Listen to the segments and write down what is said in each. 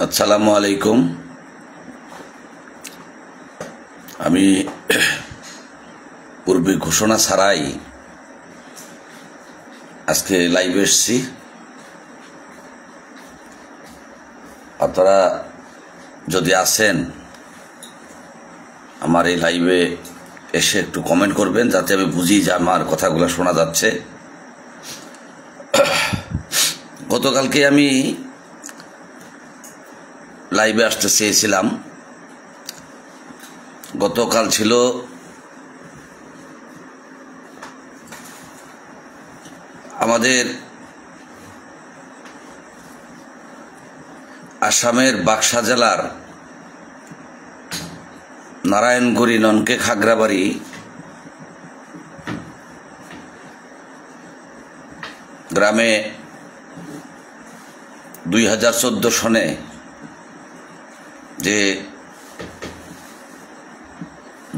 আসসালামু আলাইকুম। আমি পূর্বে ঘোষণা ছাড়াই আজকে লাইভে এসেছি। আপনারা যদি আসেন আমার এই লাইভে এসে একটু কমেন্ট করবেন, যাতে আমি বুঝি যে আমার কথাগুলো শোনা যাচ্ছে। গতকালকে আমি লাইভে আসতে চেয়েছিলাম। গতকাল ছিল আমাদের আসামের বাক্সা জেলার নারায়ণগড়ি ননকে খাগড়াবাড়ি গ্রামে 2014 সনে যে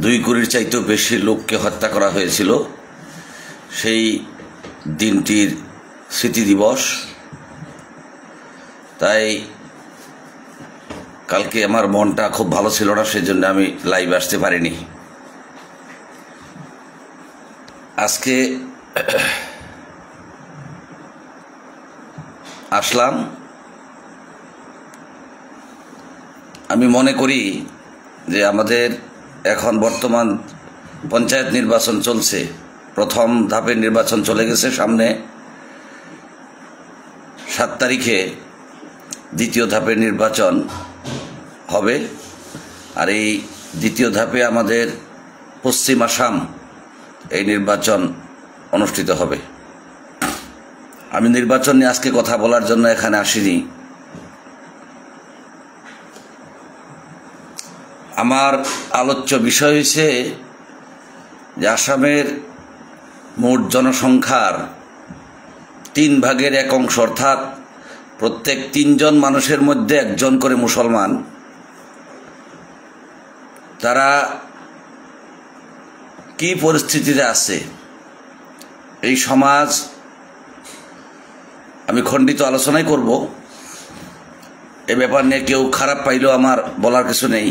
2 কোটির চাইতেও বেশি লোককে হত্যা করা হয়েছিল, সেই দিনটির স্মৃতি দিবস। তাই কালকে আমার মনটা খুব ভালো ছিল না, সেই জন্য আমি লাইভ আসতে পারিনি। আজকে আসলাম। আমি মনে করি যে আমাদের এখন বর্তমান পঞ্চায়েত নির্বাচন চলছে, প্রথম ধাপের নির্বাচন চলে গেছে, সামনে 7 তারিখে দ্বিতীয় ধাপের নির্বাচন হবে। আর এই দ্বিতীয় ধাপে আমাদের পশ্চিম আসাম এই নির্বাচন অনুষ্ঠিত হবে। আমি নির্বাচন নিয়ে আজকে কথা বলার জন্য এখানে আসিনি। আমার আলোচ্য বিষয় হয়েছে যে আসামের মোট জনসংখ্যার 3 ভাগের 1 অংশ, অর্থাৎ প্রত্যেক 3 জন মানুষের মধ্যে 1 জন করে মুসলমান। তারা কি পরিস্থিতিতে আছে, এই সমাজ আমি খণ্ডিত আলোচনাই করব। এ ব্যাপার নিয়ে কেউ খারাপ পাইলেও আমার বলার কিছু নেই।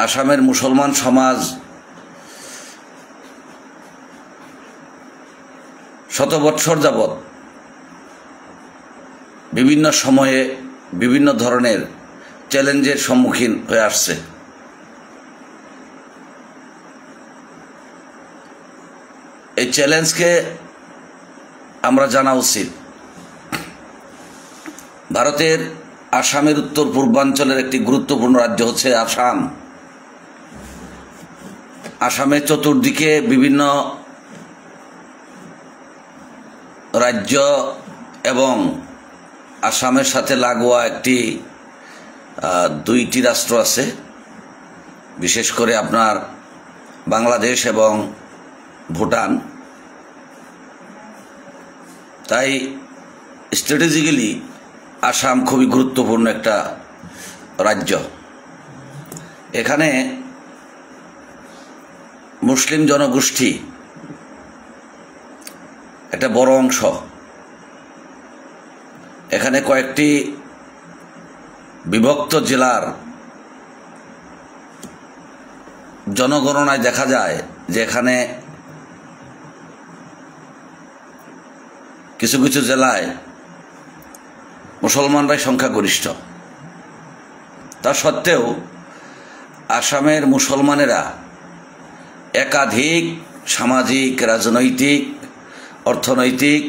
আসামের মুসলমান সমাজ শত বৎসর যাবৎ বিভিন্ন সময়ে বিভিন্ন ধরনের চ্যালেঞ্জের সম্মুখীন হয়ে আসছে। এই চ্যালেঞ্জকে আমরা জানা উচিত। ভারতের আসামের উত্তর পূর্বাঞ্চলের একটি গুরুত্বপূর্ণ রাজ্য হচ্ছে আসাম। আসামের চতুর্দিকে বিভিন্ন রাজ্য এবং আসামের সাথে লাগোয়া 2টি রাষ্ট্র আছে, বিশেষ করে আপনার বাংলাদেশ এবং ভুটান। তাই স্ট্র্যাটেজিক্যালি আসাম খুবই গুরুত্বপূর্ণ একটা রাজ্য। এখানে মুসলিম জনগোষ্ঠী একটা বড় অংশ। এখানে কয়েকটি বিভক্ত জেলার জনগণনায় দেখা যায় যে এখানে কিছু কিছু জেলায় মুসলমানরাই সংখ্যাগরিষ্ঠ। তা সত্ত্বেও আসামের মুসলমানেরা একাধিক সামাজিক, রাজনৈতিক, অর্থনৈতিক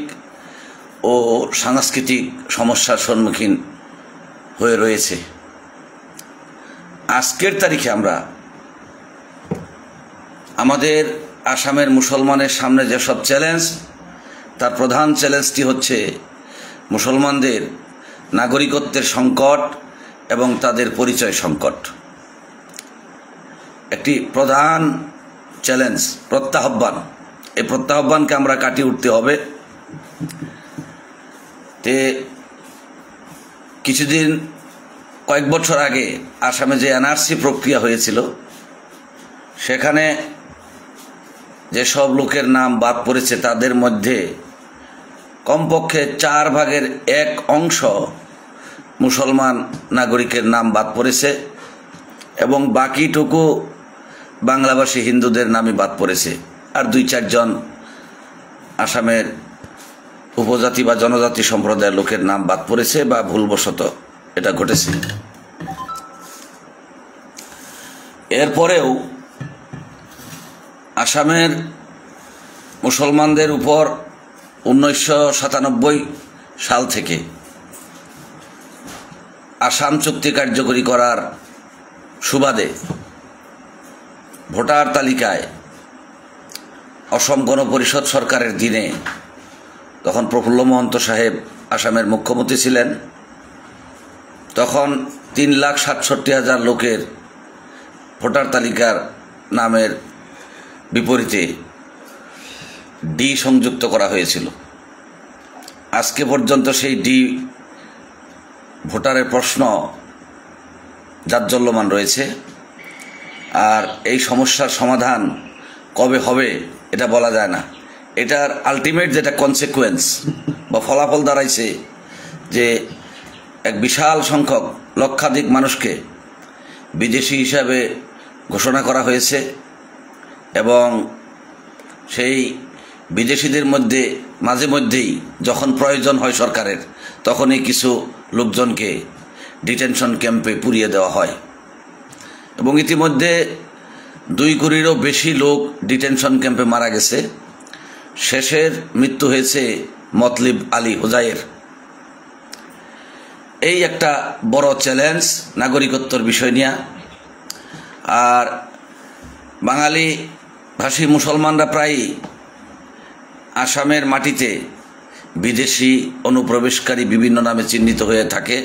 ও সাংস্কৃতিক সমস্যার সম্মুখীন হয়ে রয়েছে। আজকের তারিখে আমরা আমাদের আসামের মুসলমানের সামনে যেসব চ্যালেঞ্জ, তার প্রধান চ্যালেঞ্জটি হচ্ছে মুসলমানদের নাগরিকত্বের সংকট এবং তাদের পরিচয় সংকট। একটি প্রধান চ্যালেঞ্জ, প্রত্যাহ্বান। এই প্রত্যাহ্বানকে আমরা কাটিয়ে উঠতে হবে। কয়েক বছর আগে আসামে যে এনআরসি প্রক্রিয়া হয়েছিল, সেখানে যেসব লোকের নাম বাদ পড়েছে তাদের মধ্যে কমপক্ষে 4 ভাগের 1 অংশ মুসলমান নাগরিকের নাম বাদ পড়েছে এবং বাকিটুকু বাংলাভাষী হিন্দুদের নামই বাদ পড়েছে। আর 2-4 জন আসামের উপজাতি বা জনজাতি সম্প্রদায়ের লোকের নাম বাদ পড়েছে বা ভুলবশত এটা ঘটেছে। এরপরেও আসামের মুসলমানদের উপর 1997 সাল থেকে আসাম চুক্তি কার্যকরী করার সুবাদে ভোটার তালিকায় অসম গণ পরিষদ সরকারের দিনে, তখন প্রফুল্ল মহন্ত সাহেব আসামের মুখ্যমন্ত্রী ছিলেন, তখন 3,67,000 লোকের ভোটার তালিকার নামের বিপরীতে ডি সংযুক্ত করা হয়েছিল। আজকে পর্যন্ত সেই ডি ভোটারের প্রশ্ন জাজ্জল্যমান রয়েছে। আর এই সমস্যার সমাধান কবে হবে এটা বলা যায় না। এটার আলটিমেট যেটা কনসিকুয়েন্স বা ফলাফল দাঁড়াইছে যে এক বিশাল সংখ্যক লক্ষাধিক মানুষকে বিদেশি হিসাবে ঘোষণা করা হয়েছে এবং সেই বিদেশিদের মধ্যে মাঝে মধ্যেই যখন প্রয়োজন হয় সরকারের, তখনই কিছু লোকজনকে ডিটেনশন ক্যাম্পে পুরিয়ে দেওয়া হয় এবং ইতিমধ্যে 2 কোটিরও বেশি লোক ডিটেনশন ক্যাম্পে মারা গেছে। শেষের মৃত্যু হয়েছে মতলিব আলী হোজাইয়ের। এই একটা বড় চ্যালেঞ্জ নাগরিকত্বর বিষয় নিয়ে। আর বাঙালি ভাষী মুসলমানরা প্রায়ই আসামের মাটিতে বিদেশি অনুপ্রবেশকারী বিভিন্ন নামে চিহ্নিত হয়ে থাকে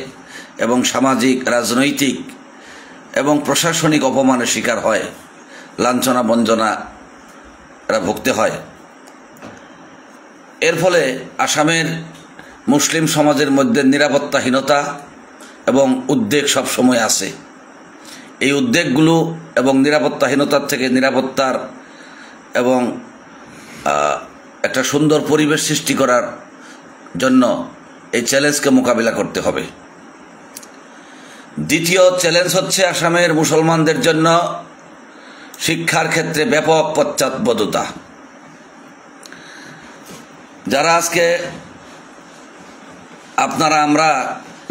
এবং সামাজিক, রাজনৈতিক এবং প্রশাসনিক অপমানের শিকার হয়, লাঞ্ছনা বঞ্চনা এরা ভুগতে হয়। এর ফলে আসামের মুসলিম সমাজের মধ্যে নিরাপত্তাহীনতা এবং উদ্বেগ সবসময় আছে। এই উদ্বেগগুলো এবং নিরাপত্তাহীনতার থেকে নিরাপত্তার এবং একটা সুন্দর পরিবেশ সৃষ্টি করার জন্য এই চ্যালেঞ্জকে মোকাবিলা করতে হবে। দ্বিতীয় চ্যালেঞ্জ হচ্ছে আসামের মুসলমানদের জন্য শিক্ষার ক্ষেত্রে ব্যাপক পশ্চাৎপদতা। যারা আজকে আমরা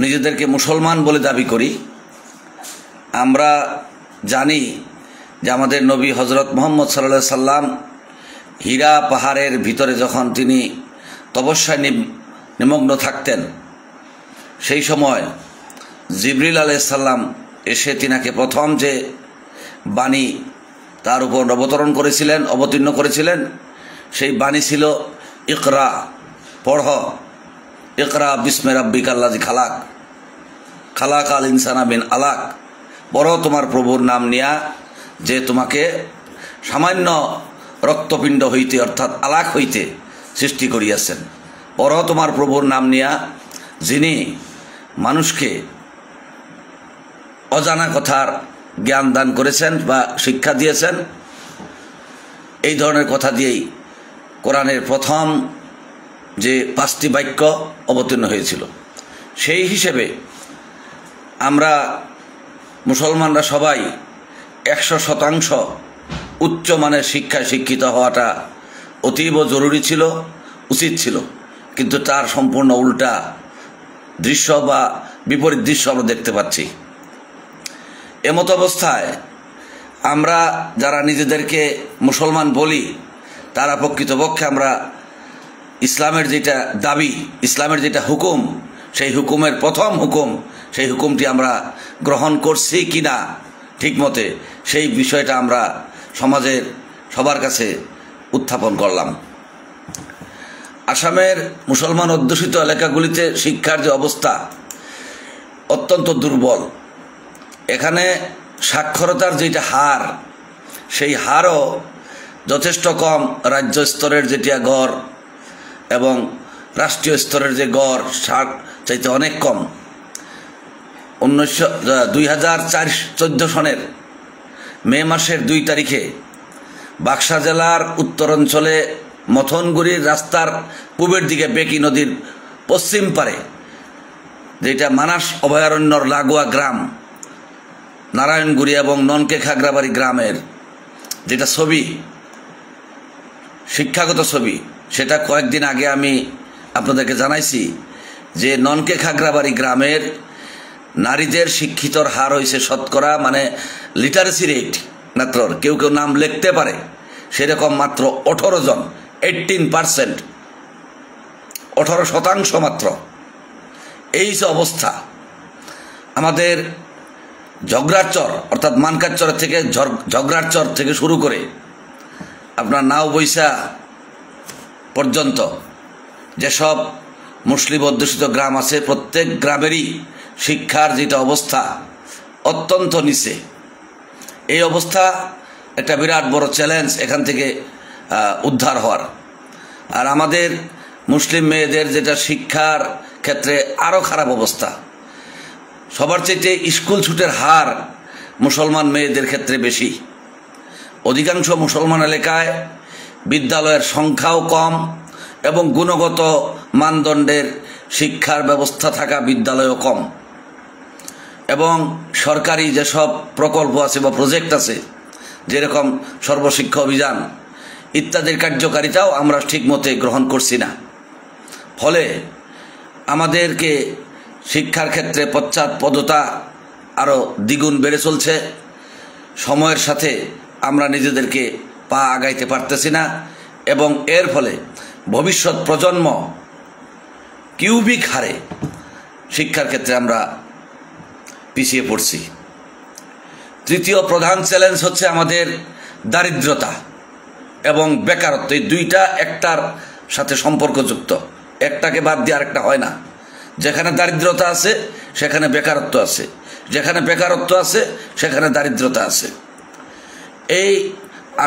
নিজেদেরকে মুসলমান বলে দাবি করি, আমরা জানি যে আমাদের নবী হজরত মুহাম্মদ সাল্লাল্লাহু আলাইহি সাল্লাম হীরা পাহাড়ের ভিতরে যখন তিনি তপস্যায় নিমগ্ন থাকতেন, সেই সময় জিবরিল আলাইহিস সালাম এসে তিনাকে প্রথম যে বাণী তার উপর অবতীর্ণ করেছিলেন, সেই বাণী ছিল ইকরা, পড়হ, ইকরা বিস্মে রাব্বিকাল্লাযী খালাক, খালাকাল ইনসানা মিন আলাক, পড়ো তোমার প্রভুর নাম নিয়া যে তোমাকে সামান্য রক্তপিণ্ড হইতে অর্থাৎ আলাক হইতে সৃষ্টি করিয়াছেন। পড়ো তোমার প্রভুর নাম নিয়া যিনি মানুষকে অজানা কথার জ্ঞান দান করেছেন বা শিক্ষা দিয়েছেন। এই ধরনের কথা দিয়েই কোরআনের প্রথম যে 5টি বাক্য অবতীর্ণ হয়েছিল। সেই হিসেবে আমরা মুসলমানরা সবাই 100% উচ্চমানের শিক্ষায় শিক্ষিত হওয়াটা অতীব জরুরি ছিল, উচিত ছিল। কিন্তু তার সম্পূর্ণ উল্টা দৃশ্য বা বিপরীত দৃশ্য আমরা দেখতে পাচ্ছি। এমত অবস্থায় আমরা যারা নিজেদেরকে মুসলমান বলি, তারা প্রকৃতপক্ষে আমরা ইসলামের যেটা দাবি, ইসলামের যেটা হুকুম, সেই হুকুমের প্রথম হুকুম, সেই হুকুমটি আমরা গ্রহণ করছি কিনা ঠিক মতে, সেই বিষয়টা আমরা সমাজের সবার কাছে উত্থাপন করলাম। আসামের মুসলমান অধ্যুষিত এলাকাগুলিতে শিক্ষার যে অবস্থা অত্যন্ত দুর্বল। এখানে সাক্ষরতার যেটা হার, সেই হারও যথেষ্ট কম। রাজ্য স্তরের যেটা গড় এবং রাষ্ট্রীয় স্তরের যে গড় চাইতে অনেক কম। 2014 সনের মে মাসের 2 তারিখে বাক্সা জেলার উত্তরাঞ্চলে মথনগুড়ির রাস্তার পূবের দিকে বেকি নদীর পশ্চিম পারে যেটা মানাস অভয়ারণ্যর লাগোয়া গ্রাম নারায়ণগুড়ি এবং ননকে খাগড়াবাড়ি গ্রামের যেটা ছবি, শিক্ষাগত ছবি, সেটা কয়েকদিন আগে আমি আপনাদেরকে জানাইছি যে ননকে খাগড়াবাড়ি গ্রামের নারীদের শিক্ষিতর হার হয়েছে শতকরা, মানে লিটারেসি রেট মাত্র, কেউ কেউ নাম লিখতে পারে সেরকম মাত্র 18 জন, 18%, 18% মাত্র। এই যে অবস্থা, আমাদের ঝগড়ারচর অর্থাৎ মানকারচর থেকে ঝগড়ারচর থেকে শুরু করে আপনার নাওবৈশা পর্যন্ত যেসব মুসলিম অধ্যুষিত গ্রাম আছে, প্রত্যেক গ্রামেরই শিক্ষার যেটা অবস্থা অত্যন্ত নিচে। এই অবস্থা একটা বিরাট বড় চ্যালেঞ্জ এখান থেকে উদ্ধার হওয়ার। আর আমাদের মুসলিম মেয়েদের যেটা শিক্ষার ক্ষেত্রে আরও খারাপ অবস্থা, সবার চাইতে স্কুল ছুটের হার মুসলমান মেয়েদের ক্ষেত্রে বেশি। অধিকাংশ মুসলমান এলাকায় বিদ্যালয়ের সংখ্যাও কম এবং গুণগত মানদণ্ডের শিক্ষার ব্যবস্থা থাকা বিদ্যালয়ও কম। এবং সরকারি যেসব প্রকল্প আছে বা প্রজেক্ট আছে, যেরকম সর্বশিক্ষা অভিযান ইত্যাদির কার্যকারিতাও আমরা ঠিকমতো গ্রহণ করছি না। ফলে আমাদেরকে শিক্ষার ক্ষেত্রে পশ্চাৎপদতা আরও দ্বিগুণ বেড়ে চলছে। সময়ের সাথে আমরা নিজেদেরকে পা আগাইতে পারতেছি না এবং এর ফলে ভবিষ্যৎ প্রজন্ম কিউবিক হারে শিক্ষার ক্ষেত্রে আমরা পিছিয়ে পড়ছি। তৃতীয় প্রধান চ্যালেঞ্জ হচ্ছে আমাদের দারিদ্রতা এবং বেকারত্ব। এই দুইটা একটার সাথে সম্পর্কযুক্ত, একটাকে বাদ দিয়ে আরেকটা হয় না। যেখানে দারিদ্রতা আছে সেখানে বেকারত্ব আছে, যেখানে বেকারত্ব আছে সেখানে দারিদ্রতা আছে। এই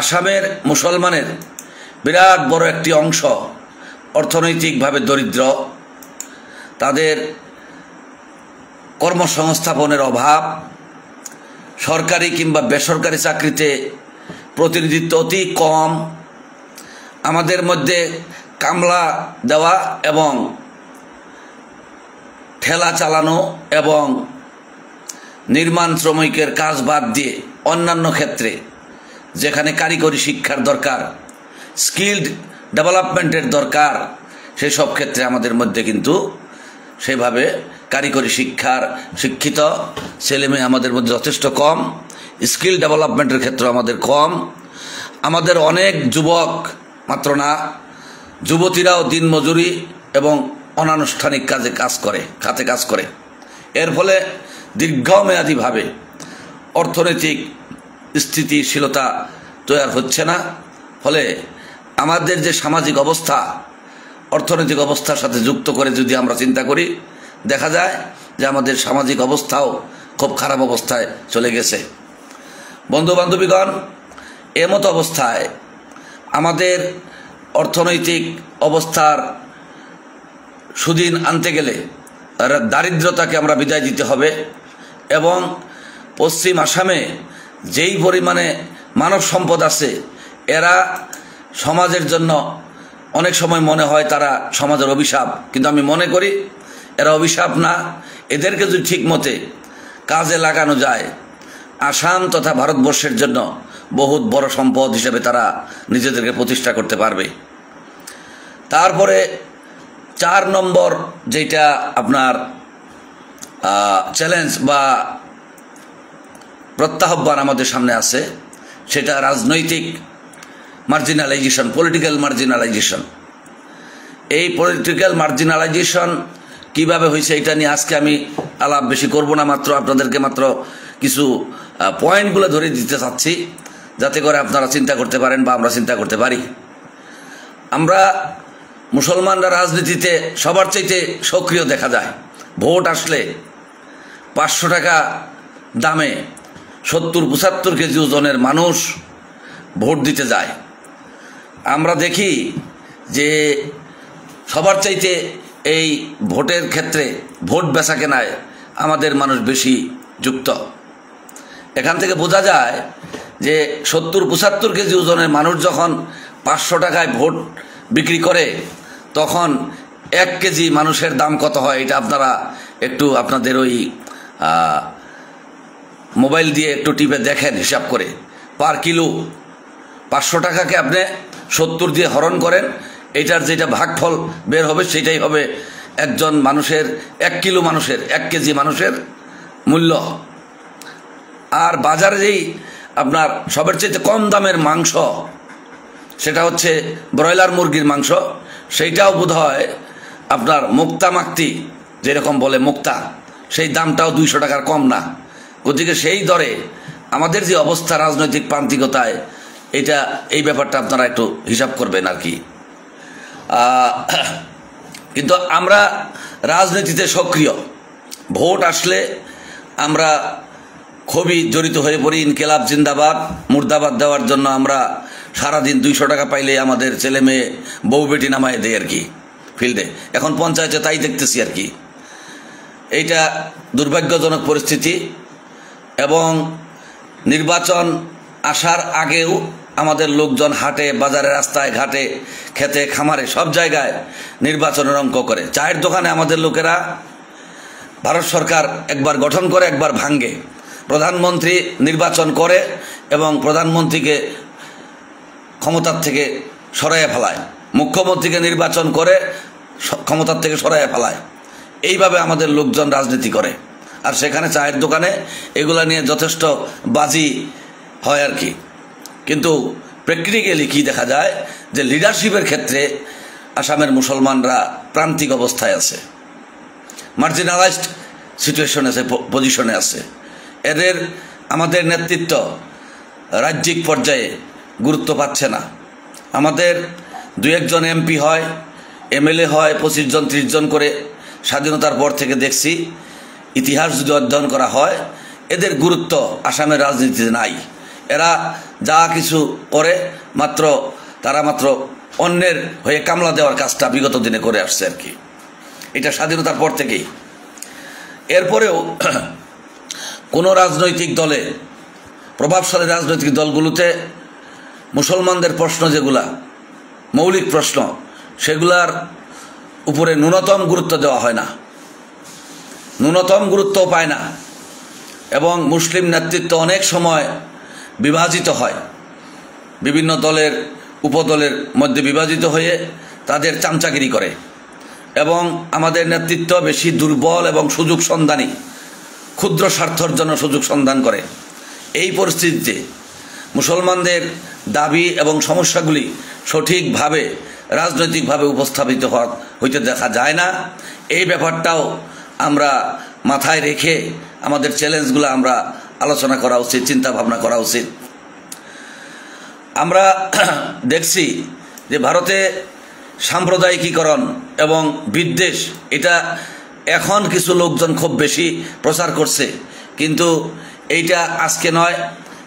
আসামের মুসলমানের বিরাট বড় একটি অংশ অর্থনৈতিকভাবে দরিদ্র, তাদের কর্মসংস্থাপনের অভাব, সরকারি কিংবা বেসরকারি চাকরিতে প্রতিনিধিত্ব অতি কম। আমাদের মধ্যে কামলা দেওয়া এবং ঠেলা চালানো এবং নির্মাণ শ্রমিকের কাজ বাদ দিয়ে অন্যান্য ক্ষেত্রে যেখানে কারিগরি শিক্ষার দরকার, স্কিলড ডেভেলপমেন্টের দরকার, সেসব ক্ষেত্রে আমাদের মধ্যে কিন্তু সেভাবে কারিগরি শিক্ষিত ছেলেমেয়ে আমাদের মধ্যে যথেষ্ট কম। স্কিল ডেভেলপমেন্টের ক্ষেত্রে আমাদের কম। আমাদের অনেক যুবক মাত্র না, যুবতীরাও দিনমজুরি এবং অনানুষ্ঠানিক খাতে কাজ করে। এর ফলে দীর্ঘমেয়াদীভাবে অর্থনৈতিক স্থিতিশীলতা তৈরি হচ্ছে না। ফলে আমাদের যে সামাজিক অবস্থা অর্থনৈতিক অবস্থার সাথে যুক্ত করে যদি আমরা চিন্তা করি, দেখা যায় যে আমাদের সামাজিক অবস্থাও খুব খারাপ অবস্থায় চলে গেছে। বন্ধু বান্ধবীগণ, এমতো অবস্থায় আমাদের অর্থনৈতিক অবস্থার সুদিন আনতে গেলে দারিদ্রতাকে আমরা বিদায় দিতে হবে এবং পশ্চিম আসামে যেই পরিমাণে মানব সম্পদ আছে, এরা সমাজের জন্য অনেক সময় মনে হয় তারা সমাজের অভিশাপ, কিন্তু আমি মনে করি এরা অভিশাপ না। এদেরকে যদি ঠিক মতে কাজে লাগানো যায়, আসাম তথা ভারতবর্ষের জন্য বহুত বড় সম্পদ হিসেবে তারা নিজেদেরকে প্রতিষ্ঠা করতে পারবে। তারপরে 4 নম্বর যেটা আপনার চ্যালেঞ্জ বা প্রত্যাহ্বান আমাদের সামনে আছে, সেটা রাজনৈতিক মার্জিনালাইজেশন, পলিটিক্যাল মার্জিনালাইজেশন। এই পলিটিক্যাল মার্জিনালাইজেশন কিভাবে হয়েছে এটা নিয়ে আজকে আমি আলাপ বেশি করব না, মাত্র আপনাদেরকে মাত্র কিছু পয়েন্টগুলো ধরে দিতে চাচ্ছি, যাতে করে আপনারা চিন্তা করতে পারেন বা আমরা চিন্তা করতে পারি। আমরা মুসলমানরা রাজনীতিতে সবার চাইতে সক্রিয় দেখা যায়। ভোট আসলে 500 টাকা দামে 70-75 কেজি ওজনের মানুষ ভোট দিতে যায়। আমরা দেখি যে সবার চাইতে এই ভোটের ক্ষেত্রে ভোট বেচা কেনায় আমাদের মানুষ বেশি যুক্ত। এখান থেকে বোঝা যায় যে 70-75 কেজি ওজনের মানুষ যখন 500 টাকায় ভোট বিক্রি করে, তখন 1 কেজি মানুষের দাম কত হয় এটা আপনারা একটু আপনাদের ওই মোবাইল দিয়ে একটু টিপে দেখেন, হিসাব করে পার কিলো 500 টাকাকে আপনি 70 দিয়ে হরণ করেন, এটার যেটা ভাগফল বের হবে সেটাই হবে একজন মানুষের 1 কিলো মানুষের 1 কেজি মানুষের মূল্য। আর বাজারে যেই আপনার সবের চেয়ে কম দামের মাংস, সেটা হচ্ছে ব্রয়লার মুরগির মাংস, সেইটাও বোধ হয় আপনার মুক্তা মাক্তি যেরকম বলে মুক্তা, সেই দামটাও 200 টাকার কম না। গতিকে সেই দরে আমাদের যে অবস্থা রাজনৈতিক প্রান্তিকতায়, এটা এই ব্যাপারটা আপনারা একটু হিসাব করবেন আর কি। কিন্তু আমরা রাজনীতিতে সক্রিয়, ভোট আসলে আমরা খুবই জড়িত হয়ে পড়ি। ইনকিলাব জিন্দাবাদ মুর্দাবাদ দেওয়ার জন্য আমরা সারাদিন 200 টাকা পাইলে আমাদের ছেলে মেয়ে বউ বেটি নামায় দেয় আর কি ফিল্ডে। এখন পঞ্চায়েতে তাই দেখতেছি আর কি। এইটা দুর্ভাগ্যজনক পরিস্থিতি। এবং নির্বাচন আসার আগেও আমাদের লোকজন হাটে বাজারে রাস্তায় ঘাটে খেতে খামারে সব জায়গায় নির্বাচনের অঙ্ক করে। চায়ের দোকানে আমাদের লোকেরা ভারত সরকার একবার গঠন করে একবার ভাঙ্গে, প্রধানমন্ত্রী নির্বাচন করে এবং প্রধানমন্ত্রীকে ক্ষমতার থেকে সরাইয়া ফেলায়, মুখ্যমন্ত্রীকে নির্বাচন করে ক্ষমতার থেকে সরাইয়া ফেলায়। এইভাবে আমাদের লোকজন রাজনীতি করে। আর সেখানে চায়ের দোকানে এগুলা নিয়ে যথেষ্ট বাজি হয় আর কি। কিন্তু প্র্যাকটিক্যালি কি দেখা যায় যে লিডারশিপের ক্ষেত্রে আসামের মুসলমানরা প্রান্তিক অবস্থায় আছে, মার্জিনালাইজড সিচুয়েশনে আছে, পজিশনে আছে। এদের আমাদের নেতৃত্ব রাজ্যিক পর্যায়ে গুরুত্ব পাচ্ছে না। আমাদের 2-1 জন এমপি হয়, এমএলএ হয় 25 জন 30 জন করে। স্বাধীনতার পর থেকে দেখছি, ইতিহাস যদি অধ্যয়ন করা হয়, এদের গুরুত্ব আসামের রাজনীতিতে নাই। এরা যা কিছু করে তারা মাত্র অন্যের হয়ে কামলা দেওয়ার কাজটা বিগত দিনে করে আসছে আর কি। এটা স্বাধীনতার পর থেকেই। এরপরেও কোনো রাজনৈতিক দলে, প্রভাবশালী রাজনৈতিক দলগুলোতে মুসলমানদের প্রশ্ন যেগুলা মৌলিক প্রশ্ন, সেগুলার উপরে ন্যূনতম গুরুত্ব দেওয়া হয় না, ন্যূনতম গুরুত্ব পায় না। এবং মুসলিম নেতৃত্ব অনেক সময় বিভাজিত হয়, বিভিন্ন দলের উপদলের মধ্যে বিভাজিত হয়ে তাদের চামচাগিরি করে। এবং আমাদের নেতৃত্ব বেশি দুর্বল এবং সুযোগ সন্ধানী, ক্ষুদ্র স্বার্থর জন্য সুযোগ সন্ধান করে। এই পরিস্থিতিতে মুসলমানদের দাবি এবং সমস্যাগুলি সঠিকভাবে রাজনৈতিকভাবে উপস্থাপিত হইতে দেখা যায় না। এই ব্যাপারটাও আমরা মাথায় রেখে আমাদের চ্যালেঞ্জগুলো আমরা আলোচনা করা উচিত, চিন্তা ভাবনা করা উচিত। আমরা দেখছি যে ভারতে সাম্প্রদায়িকীকরণ এবং বিদ্বেষ, এটা এখন কিছু লোকজন খুব বেশি প্রচার করছে, কিন্তু এইটা আজকে নয়,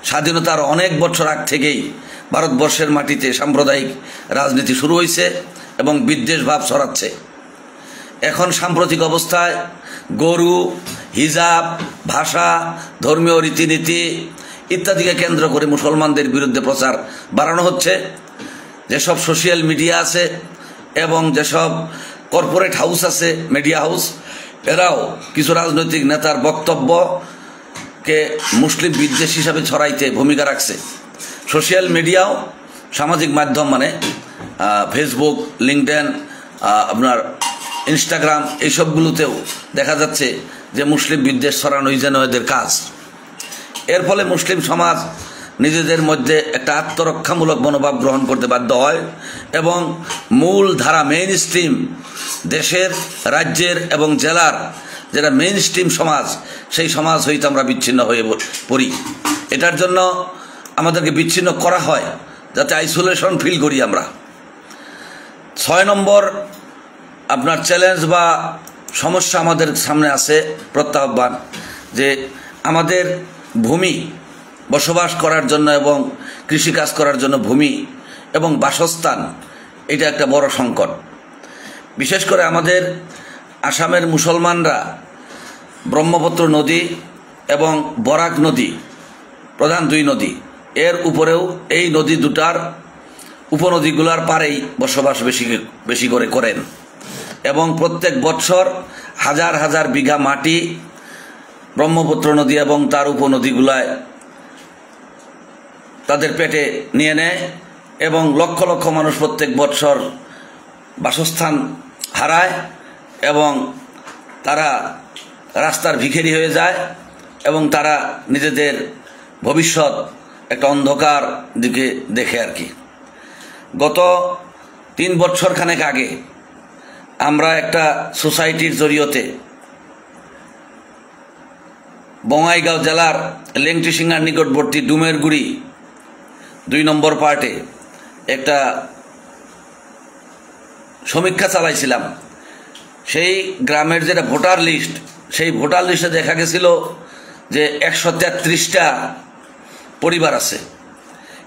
স্বাধীনতার অনেক বছর আগ থেকেই ভারতবর্ষের মাটিতে সাম্প্রদায়িক রাজনীতি শুরু হয়েছে এবং বিদ্বেষ ভাব ছড়াচ্ছে। এখন সাম্প্রতিক অবস্থায় গরু, হিজাব, ভাষা, ধর্মীয় রীতিনীতি ইত্যাদিকে কেন্দ্র করে মুসলমানদের বিরুদ্ধে প্রচার বাড়ানো হচ্ছে। যেসব সোশ্যাল মিডিয়া আছে এবং যেসব কর্পোরেট হাউস আছে, মিডিয়া হাউস, এরাও কিছু রাজনৈতিক নেতার বক্তব্যকে মুসলিম বিদ্বেষ হিসাবে ছড়াইতে ভূমিকা রাখছে। সোশ্যাল মিডিয়াও, সামাজিক মাধ্যম মানে ফেসবুক, লিঙ্কডইন, আপনার ইনস্টাগ্রাম, এইসবগুলোতেও দেখা যাচ্ছে যে মুসলিম বিদ্বেষ ছড়ানোই যেন এদের কাজ। এর ফলে মুসলিম সমাজ নিজেদের মধ্যে একটা আত্মরক্ষামূলক মনোভাব গ্রহণ করতে বাধ্য হয় এবং মূল ধারা মেইন স্ট্রিম দেশের, রাজ্যের এবং জেলার যেটা মেইন স্ট্রিম সমাজ, সেই সমাজ হইতে আমরা বিচ্ছিন্ন হয়ে পড়ি। এটার জন্য আমাদেরকে বিচ্ছিন্ন করা হয় যাতে আইসোলেশন ফিল করি আমরা। 6 নম্বর আপনার চ্যালেঞ্জ বা সমস্যা আমাদের সামনে আছে, প্রত্যাহ্বান, যে আমাদের ভূমি বসবাস করার জন্য এবং কৃষিকাজ করার জন্য ভূমি এবং বাসস্থান, এটা একটা বড় সংকট। বিশেষ করে আমাদের আসামের মুসলমানরা ব্রহ্মপুত্র নদী এবং বরাক নদী, প্রধান 2 নদী, এর উপরেও এই নদী দুটার উপনদীগুলার পারেই বসবাস বেশি করে করেন। এবং প্রত্যেক বৎসর হাজার হাজার বিঘা মাটি ব্রহ্মপুত্র নদী এবং তার উপনদীগুলায় তাদের পেটে নিয়ে নেয় এবং লক্ষ লক্ষ মানুষ প্রত্যেক বৎসর বাসস্থান হারায় এবং তারা রাস্তার ভিখারি হয়ে যায় এবং তারা নিজেদের ভবিষ্যৎ একটা অন্ধকার দিকে দেখে আর কি। গত 3 বছর খানেক আগে আমরা একটা সোসাইটির জরিয়তে বঙ্গাইগাঁও জেলার লেংটিসিঙ্গার নিকটবর্তী ডুমেরগুড়ি 2 নম্বর পার্টে একটা সমীক্ষা চালাইছিলাম। সেই গ্রামের যেটা ভোটার লিস্ট, সেই ভোটার লিস্টে দেখা গেছিল যে 133টা পরিবার আছে,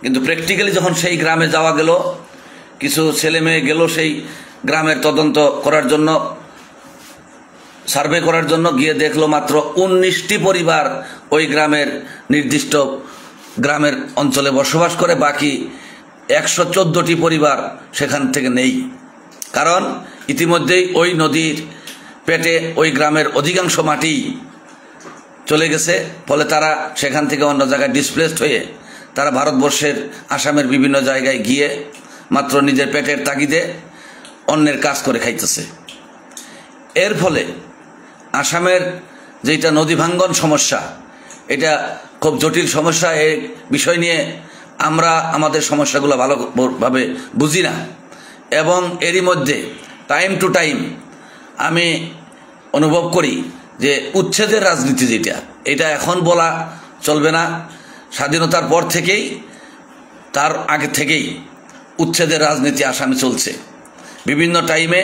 কিন্তু প্র্যাকটিক্যালি যখন সেই গ্রামে যাওয়া গেল, কিছু ছেলে মেয়ে গেল সেই গ্রামের তদন্ত করার জন্য, সার্ভে করার জন্য, গিয়ে দেখলো মাত্র 19টি পরিবার ওই গ্রামের নির্দিষ্ট গ্রামের অঞ্চলে বসবাস করে, বাকি 114টি পরিবার সেখান থেকে নেই। কারণ ইতিমধ্যেই ওই নদীর পেটে ওই গ্রামের অধিকাংশ মাটি চলে গেছে, ফলে তারা সেখান থেকে অন্য জায়গায় ডিসপ্লেসড হয়ে তারা ভারতবর্ষের আসামের বিভিন্ন জায়গায় গিয়ে মাত্র নিজের পেটের তাগিদে অন্যের কাজ করে খাইতেছে। এর ফলে আসামের যেটা নদী ভাঙ্গন সমস্যা, এটা খুব জটিল সমস্যা। এই বিষয় নিয়ে আমরা আমাদের সমস্যাগুলো ভালোভাবে বুঝি না এবং এরই মধ্যে টাইম টু টাইম আমি অনুভব করি যে উচ্ছেদের রাজনীতি যেটা, এটা এখন বলা চলবে না। স্বাধীনতার পর থেকেই, তার আগে থেকেই উচ্ছেদের রাজনীতি আসামে চলছে। বিভিন্ন টাইমে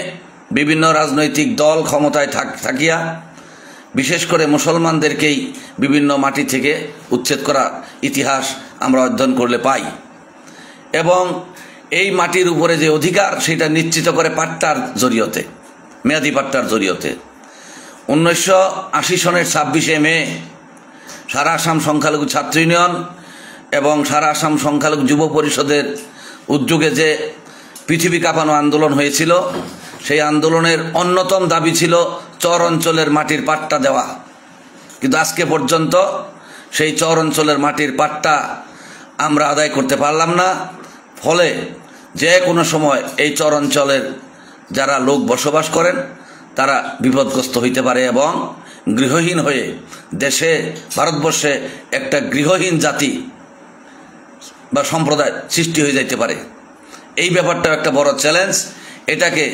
বিভিন্ন রাজনৈতিক দল ক্ষমতায় থাকিয়া বিশেষ করে মুসলমানদেরকেই বিভিন্ন মাটি থেকে উচ্ছেদ করা ইতিহাস আমরা অধ্যয়ন করলে পাই এবং এই মাটির উপরে যে অধিকার সেটা নিশ্চিত করে পাট্টার জরিয়তে, মেয়াদি পাট্টার জরিয়তে। 1980 সনের 26শে মে সারা আসাম সংখ্যালঘু ছাত্র ইউনিয়ন এবং সারা আসাম সংখ্যালঘু যুব পরিষদের উদ্যোগে যে পৃথিবী কাঁপানো আন্দোলন হয়েছিল, সেই আন্দোলনের অন্যতম দাবি ছিল চর অঞ্চলের মাটির পাট্টা দেওয়া। কিন্তু আজকে পর্যন্ত সেই চর অঞ্চলের মাটির পাট্টা আমরা আদায় করতে পারলাম না। ফলে যে কোনো সময় এই চর অঞ্চলের যারা লোক বসবাস করেন তারা বিপদগ্রস্ত হইতে পারে এবং গৃহহীন হয়ে দেশে, ভারতবর্ষে একটা গৃহহীন জাতি বা সম্প্রদায় সৃষ্টি হয়ে যাইতে পারে। এই ব্যাপারটা একটা বড় চ্যালেঞ্জ। এটাকে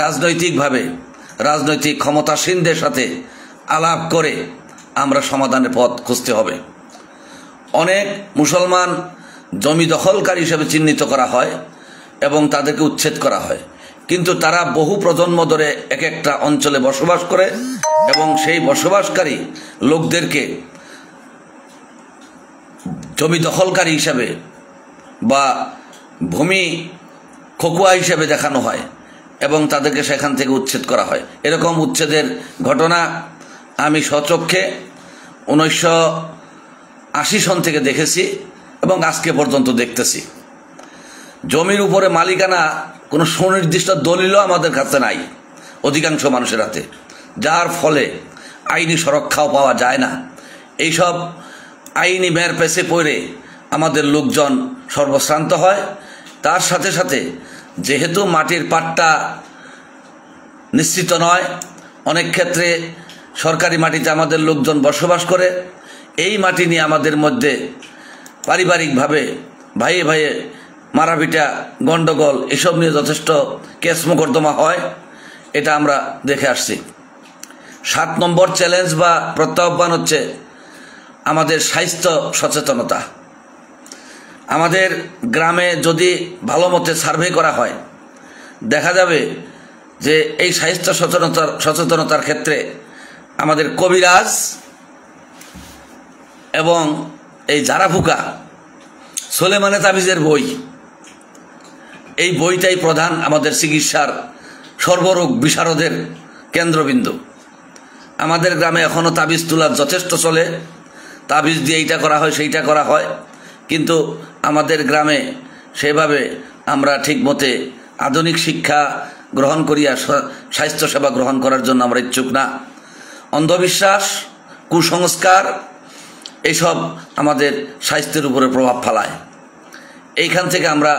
রাজনৈতিকভাবে রাজনৈতিক ক্ষমতাসীনদের সাথে আলাপ করে আমরা সমাধানের পথ খুঁজতে হবে। অনেক মুসলমান জমি দখলকারী হিসেবে চিহ্নিত করা হয় এবং তাদেরকে উচ্ছেদ করা হয়, কিন্তু তারা বহু প্রজন্ম ধরে এক একটা অঞ্চলে বসবাস করে এবং সেই বসবাসকারী লোকদেরকে জমি দখলকারী হিসাবে বা ভূমি খকুয়া হিসাবে দেখানো হয় এবং তাদেরকে সেখান থেকে উচ্ছেদ করা হয়। এরকম উচ্ছেদের ঘটনা আমি স্বচক্ষে 1980 সন থেকে দেখেছি এবং আজকে পর্যন্ত দেখতেছি। জমির উপরে মালিকানা কোনো সুনির্দিষ্ট দলিলও আমাদের কাছে নাই অধিকাংশ মানুষের হাতে, যার ফলে আইনি সুরক্ষাও পাওয়া যায় না। এইসব আইনি মেয়ের পেছে পড়ে আমাদের লোকজন সর্বশ্রান্ত হয়। তার সাথে সাথে যেহেতু মাটির পাট্টা নিশ্চিত নয়, অনেক ক্ষেত্রে সরকারি মাটিতে আমাদের লোকজন বসবাস করে, এই মাটি নিয়ে আমাদের মধ্যে পারিবারিকভাবে ভাইয়ে ভাইয়ে মারাপিটা, গণ্ডগোল, এসব নিয়ে যথেষ্ট কেস মোকদ্দমা হয়। এটা আমরা দেখে আসছি। 7 নম্বর চ্যালেঞ্জ বা প্রত্যাহ্বান হচ্ছে আমাদের স্বাস্থ্য সচেতনতা। আমাদের গ্রামে যদি ভালো মতে সার্ভে করা হয়, দেখা যাবে যে এই স্বাস্থ্য সচেতনতার ক্ষেত্রে আমাদের কবিরাজ এবং এই জারাফুকা, সোলেমানে তাবিজের বই, এই বইটাই প্রধান আমাদের চিকিৎসার সর্বরোগ বিশারদের কেন্দ্রবিন্দু। আমাদের গ্রামে এখনও তাবিজ তোলার যথেষ্ট চলে, তাবিজ দিয়ে এইটা করা হয় সেইটা করা হয়, কিন্তু আমাদের গ্রামে সেভাবে আমরা ঠিক মতে আধুনিক শিক্ষা গ্রহণ করিয়া স্বাস্থ্যসেবা গ্রহণ করার জন্য আমরা ইচ্ছুক না। অন্ধবিশ্বাস, কুসংস্কার এইসব আমাদের স্বাস্থ্যের উপরে প্রভাব ফেলায়। এইখান থেকে আমরা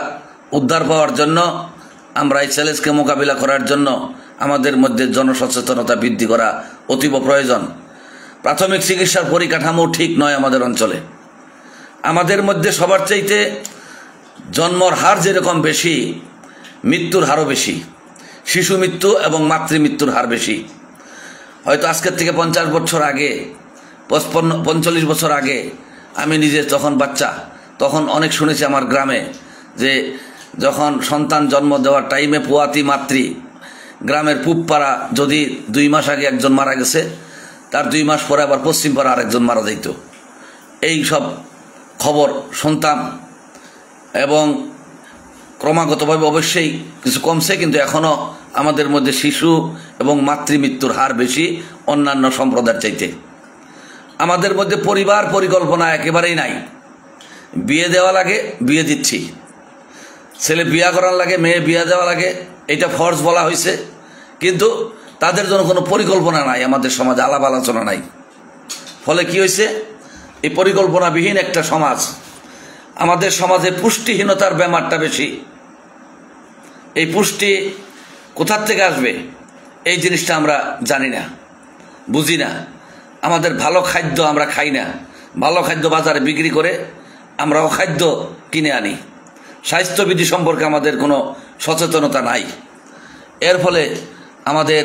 উদ্ধার পাওয়ার জন্য, আমরা এই চ্যালেঞ্জকে মোকাবিলা করার জন্য আমাদের মধ্যে জনসচেতনতা বৃদ্ধি করা অতীব প্রয়োজন। প্রাথমিক চিকিৎসার পরিকাঠামো ঠিক নয় আমাদের অঞ্চলে। আমাদের মধ্যে সবার চাইতে জন্মর হার যেরকম বেশি, মৃত্যুর হারও বেশি। শিশু মৃত্যু এবং মাতৃমৃত্যুর হার বেশি। হয়তো আজকের থেকে 50 বছর আগে, 45 বছর আগে আমি নিজে যখন বাচ্চা, তখন অনেক শুনেছি আমার গ্রামে যে যখন সন্তান জন্ম দেওয়ার টাইমে পোয়াতি মাতৃ, গ্রামের পূবপাড়া যদি 2 মাস আগে একজন মারা গেছে, তার 2 মাস পরে আবার পশ্চিম পাড়া আরেকজন মারা যাইত। এই সব খবর শুনতাম এবং ক্রমাগতভাবে অবশ্যই কিছু কমছে, কিন্তু এখনও আমাদের মধ্যে শিশু এবং মাতৃমৃত্যুর হার বেশি অন্যান্য সম্প্রদায়ের চাইতে। আমাদের মধ্যে পরিবার পরিকল্পনা একেবারেই নাই। বিয়ে দেওয়া লাগে, বিয়ে দিচ্ছি। ছেলে বিয়া করার লাগে, মেয়ে বিয়া দেওয়া লাগে, এটা ফরজ বলা হয়েছে, কিন্তু তাদের জন্য কোনো পরিকল্পনা নাই। আমাদের সমাজে আলাপ আলোচনা নাই। ফলে কি হয়েছে, এই পরিকল্পনাবিহীন একটা সমাজ। আমাদের সমাজে পুষ্টিহীনতার ব্যাপারটা বেশি। এই পুষ্টি কোথার থেকে আসবে এই জিনিসটা আমরা জানি না, বুঝি না। আমাদের ভালো খাদ্য আমরা খাই না। ভালো খাদ্য বাজারে বিক্রি করে আমরাও খাদ্য কিনে আনি। স্বাস্থ্যবিধি সম্পর্কে আমাদের কোনো সচেতনতা নাই। এর ফলে আমাদের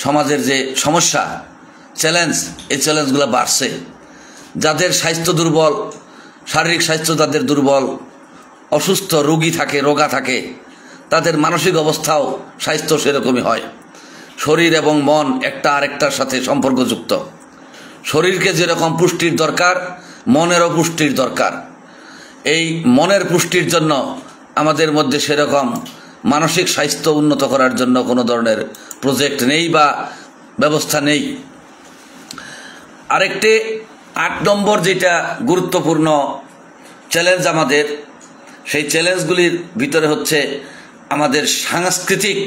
সমাজের যে সমস্যা, চ্যালেঞ্জ, এই চ্যালেঞ্জগুলো বাড়ছে। যাদের স্বাস্থ্য দুর্বল, শারীরিক স্বাস্থ্য যাদের দুর্বল, অসুস্থ রোগী থাকে, রোগা থাকে, তাদের মানসিক অবস্থাও স্বাস্থ্য সেরকমই হয়। শরীর এবং মন একটা আরেকটার সাথে সম্পর্কযুক্ত। শরীরকে যেরকম পুষ্টির দরকার, মনেরও পুষ্টির দরকার। এই মনের পুষ্টির জন্য আমাদের মধ্যে সেরকম মানসিক স্বাস্থ্য উন্নত করার জন্য কোনো ধরনের প্রজেক্ট নেই বা ব্যবস্থা নেই। আরেকটি 8 নম্বর যেটা গুরুত্বপূর্ণ চ্যালেঞ্জ আমাদের, সেই চ্যালেঞ্জগুলির ভিতরে হচ্ছে আমাদের সাংস্কৃতিক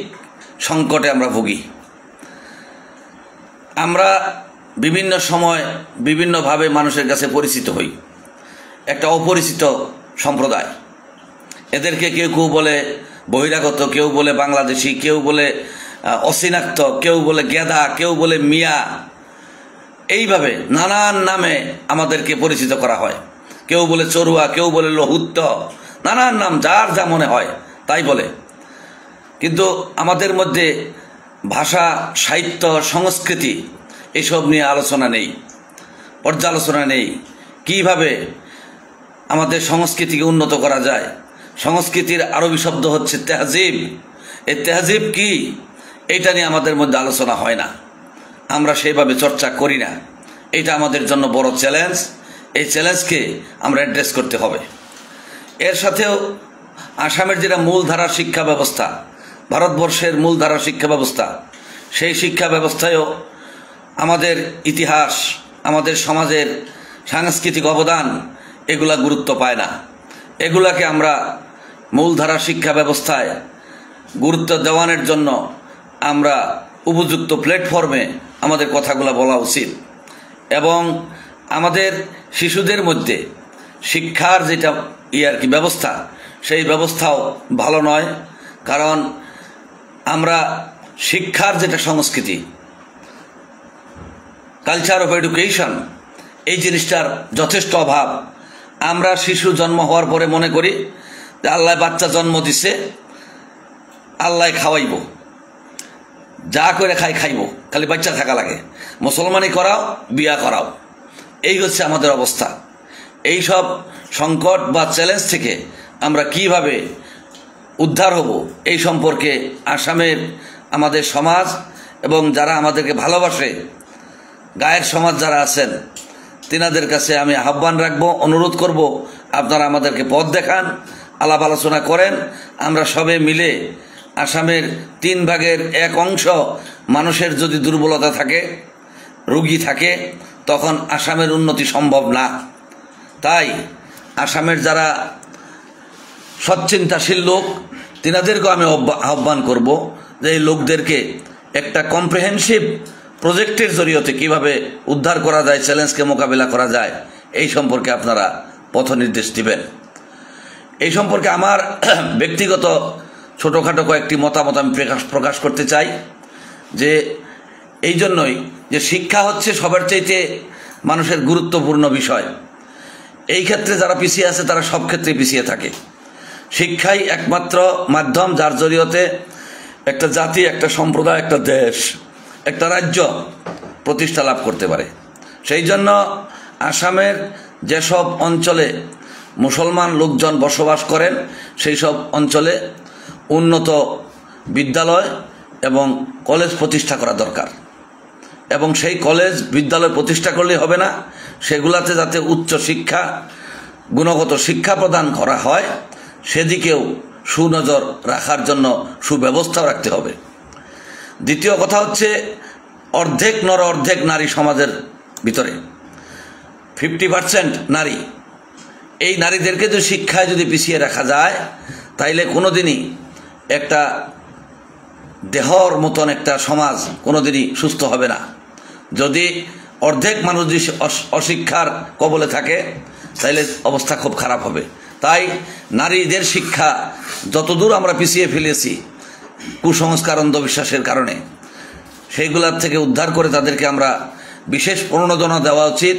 সংকটে আমরা ভুগি। আমরা বিভিন্ন সময় বিভিন্নভাবে মানুষের কাছে পরিচিত হই। একটা অপরিচিত সম্প্রদায়, এদেরকে কেউ কেউ বলে বহিরাগত, কেউ বলে বাংলাদেশি, কেউ বলে অচিনাক্ত, কেউ বলে গেদা, কেউ বলে মিয়া। এইভাবে নানান নামে আমাদেরকে পরিচিত করা হয়। কেউ বলে চড়ুয়া, কেউ বলে লহুত্ত, নানান নাম যার যা মনে হয় তাই বলে। কিন্তু আমাদের মধ্যে ভাষা, সাহিত্য, সংস্কৃতি এসব নিয়ে আলোচনা নেই, পর্যালোচনা নেই। কিভাবে আমাদের সংস্কৃতিকে উন্নত করা যায়? সংস্কৃতির আরবি শব্দ হচ্ছে তেহজিব। এই তেহজিব কি, এটা নিয়ে আমাদের মধ্যে আলোচনা হয় না, আমরা সেইভাবে চর্চা করি না। এটা আমাদের জন্য বড় চ্যালেঞ্জ। এই চ্যালেঞ্জকে আমরা অ্যাড্রেস করতে হবে। এর সাথেও আসামের যেটা মূলধারার শিক্ষা ব্যবস্থা, ভারতবর্ষের মূলধারার শিক্ষা ব্যবস্থা, সেই শিক্ষা ব্যবস্থায়ও আমাদের ইতিহাস, আমাদের সমাজের সাংস্কৃতিক অবদান এগুলা গুরুত্ব পায় না। এগুলাকে আমরা মূলধারার শিক্ষা ব্যবস্থায় গুরুত্ব দেওয়ানোর জন্য আমরা উপযুক্ত প্ল্যাটফর্মে আমাদের কথাগুলো বলা উচিত। এবং আমাদের শিশুদের মধ্যে শিক্ষার যেটা ব্যবস্থা, সেই ব্যবস্থাও ভালো নয়। কারণ আমরা শিক্ষার যেটা সংস্কৃতি, কালচার অফ এডুকেশন, এই জিনিসটার যথেষ্ট অভাব। আমরা শিশু জন্ম হওয়ার পরে মনে করি যে আল্লাহ বাচ্চা জন্ম দিছে, আল্লাহ খাওয়াইব, যা করে খাইব, খালি বাচ্চা থাকা লাগে, মুসলমানি করাও, বিয়া করাও। এই হচ্ছে আমাদের অবস্থা। এই সব সংকট বা চ্যালেঞ্জ থেকে আমরা কিভাবে উদ্ধার হব এই সম্পর্কে আসামের আমাদের সমাজ এবং যারা আমাদেরকে ভালোবাসে, গায়ের সমাজ যারা আছেন, তিনাদের কাছে আমি আহ্বান রাখবো, অনুরোধ করব, আপনারা আমাদেরকে পথ দেখান, আলাপ আলোচনা করেন। আমরা সবে মিলে আসামের 3 ভাগের 1 অংশ মানুষের যদি দুর্বলতা থাকে, রোগী থাকে, তখন আসামের উন্নতি সম্ভব না। তাই আসামের যারা সচ্চিন্তাশীল লোক, তিনাদেরকেও আমি আহ্বান করব যে এই লোকদেরকে একটা কম্প্রিহেনসিভ প্রজেক্টের জরিয়তে কিভাবে উদ্ধার করা যায়, চ্যালেঞ্জকে মোকাবিলা করা যায়, এই সম্পর্কে আপনারা পথ নির্দেশ দিবেন। এই সম্পর্কে আমার ব্যক্তিগত ছোটোখাটো কয়েকটি মতামত আমি প্রকাশ করতে চাই। যে এই জন্যই যে শিক্ষা হচ্ছে সবার চাইতে মানুষের গুরুত্বপূর্ণ বিষয়। এই ক্ষেত্রে যারা পিছিয়ে আছে তারা সব ক্ষেত্রে পিছিয়ে থাকে। শিক্ষাই একমাত্র মাধ্যম যার জরিয়তে একটা জাতি, একটা সম্প্রদায়, একটা দেশ, একটা রাজ্য প্রতিষ্ঠা লাভ করতে পারে। সেই জন্য আসামের যেসব অঞ্চলে মুসলমান লোকজন বসবাস করেন সেই সব অঞ্চলে উন্নত বিদ্যালয় এবং কলেজ প্রতিষ্ঠা করা দরকার। এবং সেই কলেজ বিদ্যালয় প্রতিষ্ঠা করলে হবে না, সেগুলাতে যাতে উচ্চ শিক্ষা, গুণগত শিক্ষা প্রদান করা হয় সেদিকেও সুনজর রাখার জন্য সুব্যবস্থাও রাখতে হবে। দ্বিতীয় কথা হচ্ছে অর্ধেক নর অর্ধেক নারী সমাজের ভিতরে 50% নারী। এই নারীদেরকে যদি শিক্ষায় যদি পিছিয়ে রাখা যায় তাইলে কোনোদিনই একটা দেহর মতন একটা সমাজ কোনোদিনই সুস্থ হবে না। যদি অর্ধেক মানুষ যদি অশিক্ষার কবলে থাকে তাইলে অবস্থা খুব খারাপ হবে। তাই নারীদের শিক্ষা যতদূর আমরা পিছিয়ে ফেলেছি কুসংস্কার, অন্ধবিশ্বাসের কারণে, সেইগুলার থেকে উদ্ধার করে তাদেরকে আমরা বিশেষ প্রণোদনা দেওয়া উচিত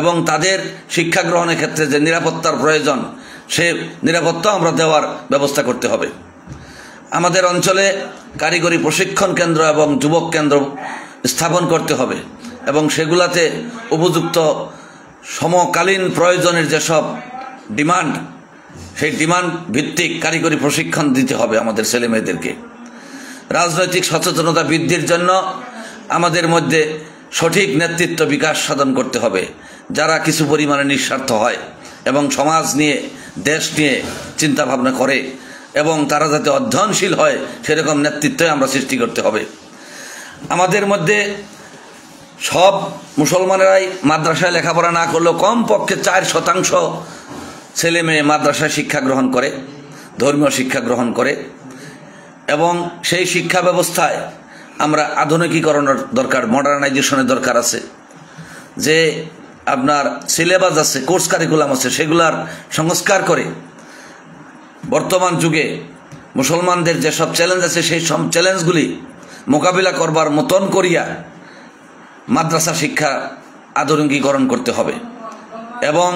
এবং তাদের শিক্ষা গ্রহণের ক্ষেত্রে যে নিরাপত্তার প্রয়োজন সে নিরাপত্তা আমরা দেওয়ার ব্যবস্থা করতে হবে। আমাদের অঞ্চলে কারিগরি প্রশিক্ষণ কেন্দ্র এবং যুবক কেন্দ্র স্থাপন করতে হবে এবং সেগুলাতে উপযুক্ত সমকালীন প্রয়োজনের যেসব ডিমান্ড, সেই ডিমান্ড ভিত্তিক কারিগরি প্রশিক্ষণ দিতে হবে আমাদের ছেলে মেয়েদেরকে। রাজনৈতিক সচেতনতা বৃদ্ধির জন্য আমাদের মধ্যে সঠিক নেতৃত্ব বিকাশ সাধন করতে হবে, যারা কিছু পরিমাণে নিঃস্বার্থ হয় এবং সমাজ নিয়ে, দেশ নিয়ে চিন্তা ভাবনা করে এবং তারা যাতে অধ্যয়নশীল হয় সেরকম নেতৃত্বই আমরা সৃষ্টি করতে হবে। আমাদের মধ্যে সব মুসলমানেরাই মাদ্রাসায় লেখাপড়া না করলেও কমপক্ষে 4% ছেলে মেয়ে মাদ্রাসায় শিক্ষা গ্রহণ করে, ধর্মীয় শিক্ষা গ্রহণ করে এবং সেই শিক্ষা ব্যবস্থায় আমরা আধুনিকীকরণের দরকার, মডার্নাইজেশনের দরকার আছে। যে আপনার সিলেবাস আছে, কোর্স কারিকুলাম আছে, সেগুলার সংস্কার করে বর্তমান যুগে মুসলমানদের যেসব চ্যালেঞ্জ আছে সেই সব চ্যালেঞ্জগুলি মোকাবিলা করবার মতন করিয়া মাদ্রাসা শিক্ষা আধুনিকীকরণ করতে হবে। এবং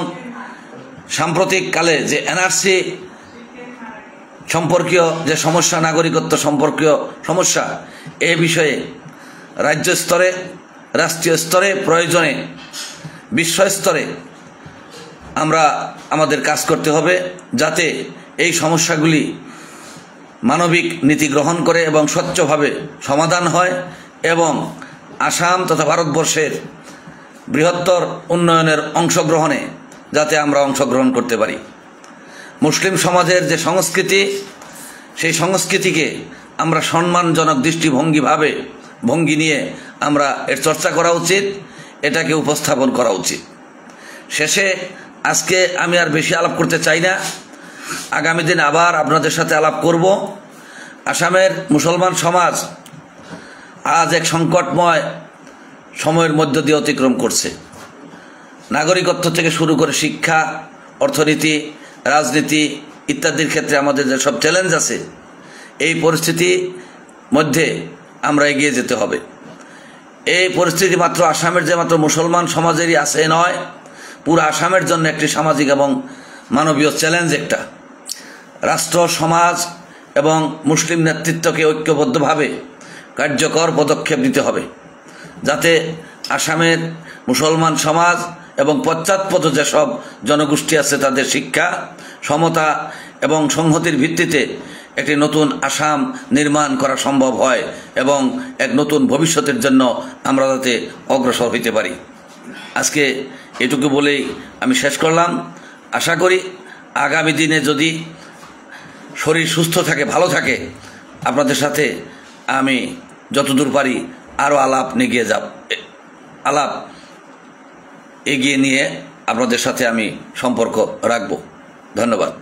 সাম্প্রতিক কালে যে এনআরসি সম্পর্কীয় যে সমস্যা, নাগরিকত্ব সম্পর্কীয় সমস্যা, এ বিষয়ে রাজ্য স্তরে, রাষ্ট্রীয় স্তরে, প্রয়োজনে বিশ্ব স্তরে আমরা আমাদের কাজ করতে হবে যাতে এই সমস্যাগুলি মানবিক নীতি গ্রহণ করে এবং স্বচ্ছভাবে সমাধান হয় এবং আসাম তথা ভারতবর্ষের বৃহত্তর উন্নয়নের অংশগ্রহণে যাতে আমরা অংশগ্রহণ করতে পারি। মুসলিম সমাজের যে সংস্কৃতি, সেই সংস্কৃতিকে আমরা সম্মানজনক ভঙ্গি নিয়ে আমরা এর চর্চা করা উচিত, এটাকে উপস্থাপন করা উচিত। শেষে আজকে আমি আর বেশি আলাপ করতে চাই না, আগামী দিন আবার আপনাদের সাথে আলাপ করব। আসামের মুসলমান সমাজ আজ এক সংকটময় সময়ের মধ্য দিয়ে অতিক্রম করছে। নাগরিকত্ব থেকে শুরু করে শিক্ষা, অর্থনীতি, রাজনীতি ইত্যাদির ক্ষেত্রে আমাদের যেসব চ্যালেঞ্জ আছে, এই পরিস্থিতির মধ্যে আমরা এগিয়ে যেতে হবে। এই পরিস্থিতি মাত্র আসামের যে মাত্র মুসলমান সমাজেরই আছে নয়, পুরো আসামের জন্য একটি সামাজিক এবং মানবীয় চ্যালেঞ্জ। একটা রাষ্ট্র, সমাজ এবং মুসলিম নেতৃত্বকে ঐক্যবদ্ধভাবে কার্যকর পদক্ষেপ নিতে হবে যাতে আসামের মুসলমান সমাজ এবং পশ্চাৎপদ যেসব জনগোষ্ঠী আছে তাদের শিক্ষা, সমতা এবং সংহতির ভিত্তিতে একটি নতুন আসাম নির্মাণ করা সম্ভব হয় এবং এক নতুন ভবিষ্যতের জন্য আমরা যাতে অগ্রসর হইতে পারি। আজকে এটুকু বলেই আমি শেষ করলাম। আশা করি আগামী দিনে যদি শরীর সুস্থ থাকে, ভালো থাকে, আপনাদের সাথে আমি যতদূর পারি আরও আলাপ এগিয়ে নিয়ে আপনাদের সাথে আমি সম্পর্ক রাখব। ধন্যবাদ।